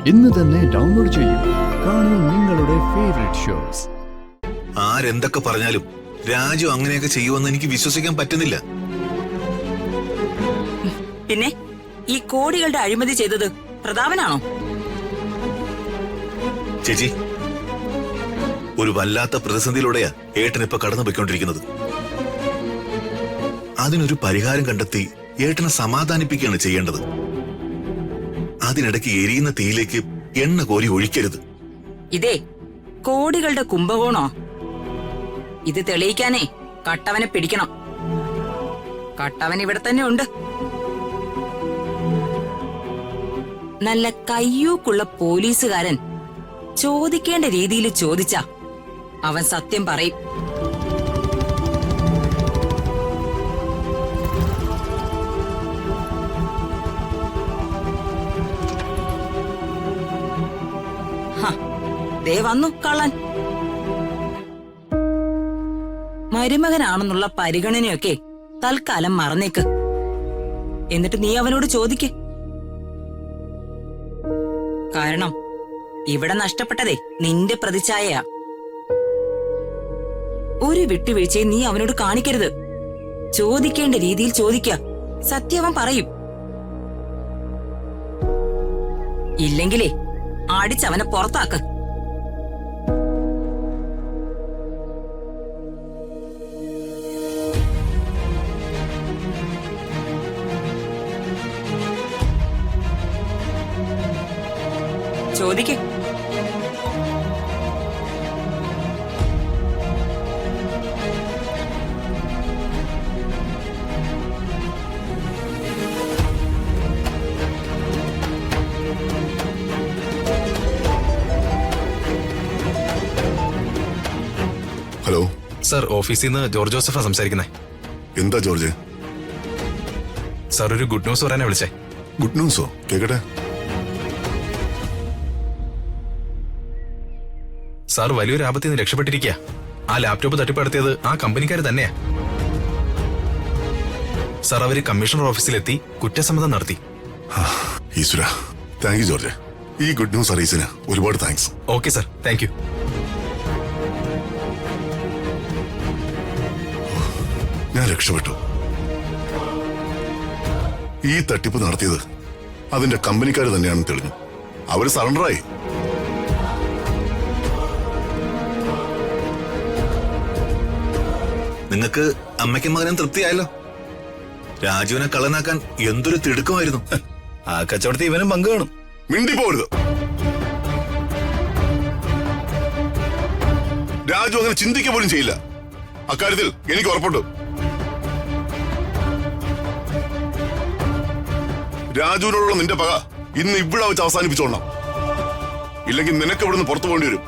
ഇന്ന് തന്നെ ഡൗൺലോഡ് ചെയ്യൂ. കാണൂ നിങ്ങളുടെ ഫേവറേറ്റ് ഷോസ്. ആരെന്തൊക്കെ പറഞ്ഞാലും രാജു അങ്ങനെയൊക്കെ ചെയ്യുമെന്ന് എനിക്ക് വിശ്വസിക്കാൻ പറ്റുന്നില്ല. പിന്നെ ഈ കോടികളുടെ അഴിമതി ചെയ്തത് പ്രതാപനാണോ? ചേച്ചി, ഒരു വല്ലാത്ത പ്രതിസന്ധിയിലൂടെയാ ഏട്ടൻ ഇപ്പൊ കടന്നു പോയിക്കൊണ്ടിരിക്കുന്നത്. അതിനൊരു പരിഹാരം കണ്ടെത്തി ഏട്ടനെ സമാധാനിപ്പിക്കുകയാണ് ചെയ്യേണ്ടത്. അതിനിടയ്ക്ക് എരിയുന്ന തീയിലേക്ക് എണ്ണ കോരി ഒഴിക്കരുത്. ഇതേ കോടികളുടെ കുംഭകോണോ? ഇത് തെളിയിക്കാനേ കട്ടവനെ പിടിക്കണം. കട്ടവൻ ഇവിടെ തന്നെ ഉണ്ട്. നല്ല കയ്യൂക്കുള്ള പോലീസുകാരൻ ചോദിക്കേണ്ട രീതിയിൽ ചോദിച്ചാ അവൻ സത്യം പറയും. ദേ വന്നു കള്ളൻ. മരുമകനാണെന്നുള്ള പരിഗണനയൊക്കെ തൽക്കാലം മറന്നേക്ക്. എന്നിട്ട് നീ അവനോട് ചോദിക്ക്. കാരണം ഇവിടെ നഷ്ടപ്പെട്ടതേ നിന്റെ പ്രതിച്ഛായയാ. ഒരു വിട്ടുവീഴ്ചയും നീ അവനോട് കാണിക്കരുത്. ചോദിക്കേണ്ട രീതിയിൽ ചോദിക്ക. സത്യവൻ പറയും. ഇല്ലെങ്കിലേ അടിച്ചവനെ പുറത്താക്ക്. ചോദിക്ക്. ഹലോ സർ, ഓഫീസിൽ നിന്ന് ജോർജ് ജോസഫാ സംസാരിക്കുന്നേ. എന്താ ജോർജ്? സാർ, ഒരു ഗുഡ് ന്യൂസ് പറയാനാ വിളിച്ചേ. ഗുഡ് ന്യൂസോ? കേക്കട്ടെ. സാർ വലിയൊരു ആപത്തിൽ നിന്ന് രക്ഷപ്പെട്ടിരിക്കുക. ആ ലാപ്ടോപ്പ് തട്ടിപ്പടത്തിയത് ആ കമ്പനിക്കാർ തന്നെയാ. സാർ, അവര് കമ്മീഷണർ ഓഫീസിലെത്തി കുറ്റസമ്മതം നടത്തി. ഈശ്വര, താങ്ക് യു ജോർജ്. ഈ ഗുഡ് ന്യൂസ് അറിയിച്ചതിന് ഒരുപാട് thanks. Okay sir, thank you. ഞാൻ രക്ഷപ്പെട്ടു. ഈ തട്ടിപ്പ് നടത്തിയത് അതിന്റെ കമ്പനിക്കാർ തന്നെയാണെന്ന് തെളിഞ്ഞു. അവര് സറണ്ടറായി. നിങ്ങൾക്ക് അമ്മയ്ക്കും മകനും തൃപ്തിയായല്ലോ. രാജുവിനെ കള്ളനാക്കാൻ എന്തൊരു തിടുക്കമായിരുന്നു. ആ കച്ചവടത്തിൽ ഇവനും പങ്ക് കാണും. മിണ്ടി പോരുത്. രാജു അങ്ങനെ ചിന്തിക്കുക പോലും ചെയ്യില്ല. അക്കാര്യത്തിൽ എനിക്ക് ഉറപ്പുണ്ട്. രാജുവിനോടുള്ള നിന്റെ പക ഇന്ന് ഇവിടെ വെച്ച് അവസാനിപ്പിച്ചോളണം. ഇല്ലെങ്കിൽ നിനക്ക് ഇവിടുന്ന് പുറത്തു പോകേണ്ടി വരും.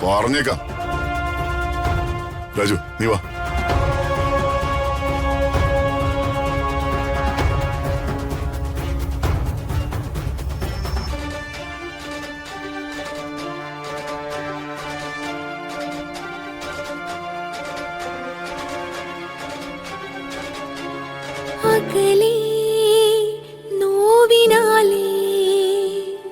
പറഞ്ഞേക്കാം. രാജു, നീ വാ.